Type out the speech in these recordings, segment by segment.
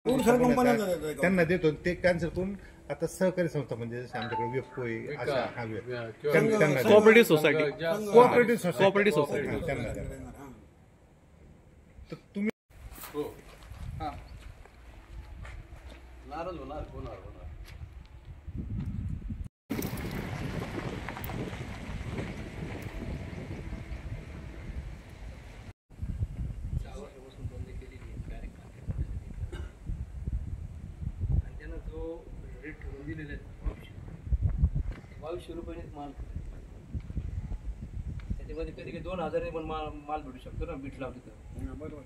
त्यांना देतो ते कॅन्सल करून आता सहकारी संस्था म्हणजे जसे आमच्याकडे वेबको आहे अशा कोऑपरेटिव्ह सोसायटी त्यांना तर तुम्ही नाराज होणार होणार रेट ठरवून दिलेले आहेत 2200 रुपयानेच माल त्याच्यामध्ये कधी 2000 पण माल भेटू शकतो ना बीट लावली तर बरोबर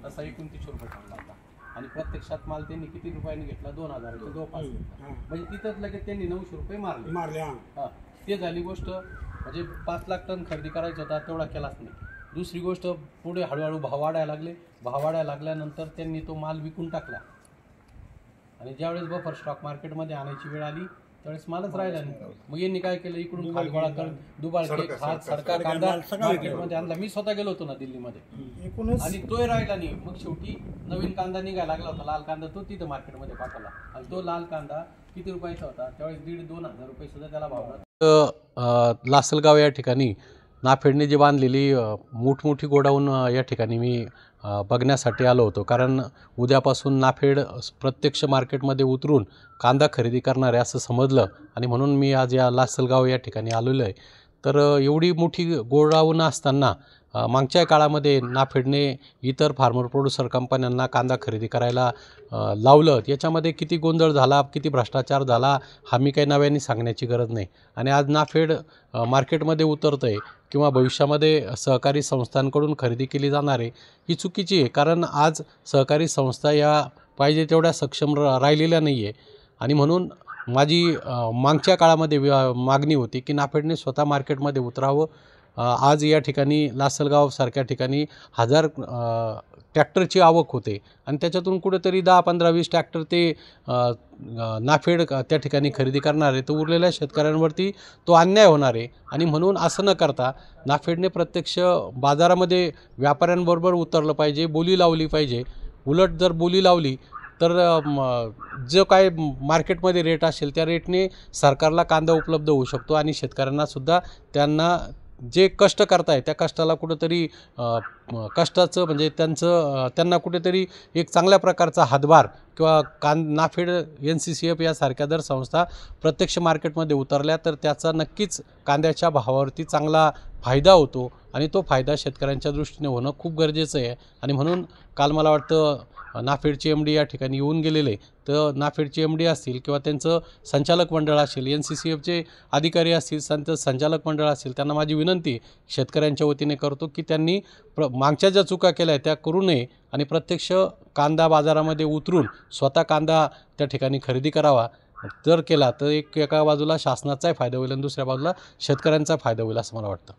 असा 2900 रुपये काढला होता आणि प्रत्यक्षात माल त्यांनी किती रुपयांनी घेतला 2000 जवळपास म्हणजे तिथंच लगेच त्यांनी 900 रुपये मारले हा ते झाली गोष्ट म्हणजे 5 लाख टन खरेदी करायचा होता तेवढा केलाच नाही। दुसरी गोष्ट पुढे हळूहळू भाव वाढायला लागले भाव वाढायला लागल्यानंतर त्यांनी तो माल विकून टाकला आणि ज्यावेळेस बफर स्टॉक मार्केटमध्ये आणायची वेळ आली त्यावेळेस मालच राहिला नाही। मग यांनी काय केलं इकडून खाली गोळा करून दुबाळ सरकार कांदा मार्केटमध्ये आणला। मी स्वतः गेलो होतो ना दिल्लीमध्ये आणि तोही राहिला नाही। मग शेवटी नवीन कांदा निघायला लागला होता लाल कांदा तो तिथं मार्केटमध्ये पाठवला आणि तो लाल कांदा किती रुपयाचा होता त्यावेळेस 1,500-2,000 रुपये सुद्धा त्याला भाव। लासलगाव या ठिकाणी नाफेडने जी बांधलेली मोठमोठी गोडाऊन या ठिकाणी मी बघण्यासाठी आलो होतो कारण उद्यापासून नाफेड प्रत्यक्ष मार्केटमध्ये उतरून कांदा खरेदी करणार आहे असं समजलं आणि म्हणून मी आज या लासलगाव या ठिकाणी आलेलो आहे। तर एवढी मोठी गोडाऊन असताना मागच्या काळामध्ये नाफेडने इतर फार्मर प्रोड्युसर कंपन्यांना कांदा खरेदी करायला लावलं याच्यामध्ये किती गोंधळ झाला किती भ्रष्टाचार झाला हा मी काही नव्याने सांगण्याची गरज नाही। आणि आज नाफेड मार्केटमध्ये उतरतं आहे किंवा भविष्यामध्ये सहकारी संस्थांकडून खरेदी केली जाणार आहे ही चुकीची आहे कारण आज सहकारी संस्था या पाहिजे तेवढ्या सक्षम राहिलेल्या नाही आहे आणि म्हणून माझी मागच्या काळामध्ये मागणी होती की नाफेडने स्वतः मार्केटमध्ये उतरावं। आज या ठिकाणी लासलगावसारख्या ठिकाणी 1000 ट्रॅक्टरची आवक होते आणि त्याच्यातून कुठेतरी 10-15-20 ट्रॅक्टर ते नाफेड त्या ठिकाणी खरेदी करणार आहे तर उरलेल्या शेतकऱ्यांवरती तो अन्याय होणार आहे आणि म्हणून असं न करता नाफेडने प्रत्यक्ष बाजारामध्ये व्यापाऱ्यांबरोबर उतरलं पाहिजे बोली लावली पाहिजे। उलट जर बोली लावली तर जो काय मार्केटमध्ये रेट असेल त्या रेटने सरकारला कांदा उपलब्ध होऊ शकतो आणि शेतकऱ्यांनासुद्धा त्यांना जे कष्ट करताय त्या कष्टाला कुठेतरी कष्टाचं म्हणजे त्यांना कुठेतरी एक चांगल्या प्रकारचा हातभार किंवा नाफेड NCCF यासारख्या जर संस्था प्रत्यक्ष मार्केटमध्ये उतरल्या तर त्याचा नक्कीच कांद्याच्या भावावरती चांगला फायदा होतो आणि तो फायदा शेतकऱ्यांच्या दृष्टीने होणं खूप गरजेचं आहे। आणि म्हणून काल मला वाटतं नाफेडचे MD या ठिकाणी येऊन गेलेले तर नाफेडचे MD असतील किंवा त्यांचं संचालक मंडळ असेल NCCFचे अधिकारी असतील संचालक मंडळ असेल त्यांना माझी विनंती शेतकऱ्यांच्या वतीने करतो की त्यांनी मागच्या ज्या चुका केल्या त्या करू नये आणि प्रत्यक्ष कांदा बाजारामध्ये उतरून स्वतः कांदा त्या ठिकाणी खरेदी करावा। जर केला तर एका बाजूला शासनाचाही फायदा होईल आणि दुसऱ्या बाजूला शेतकऱ्यांचा फायदा होईल असं मला वाटतं।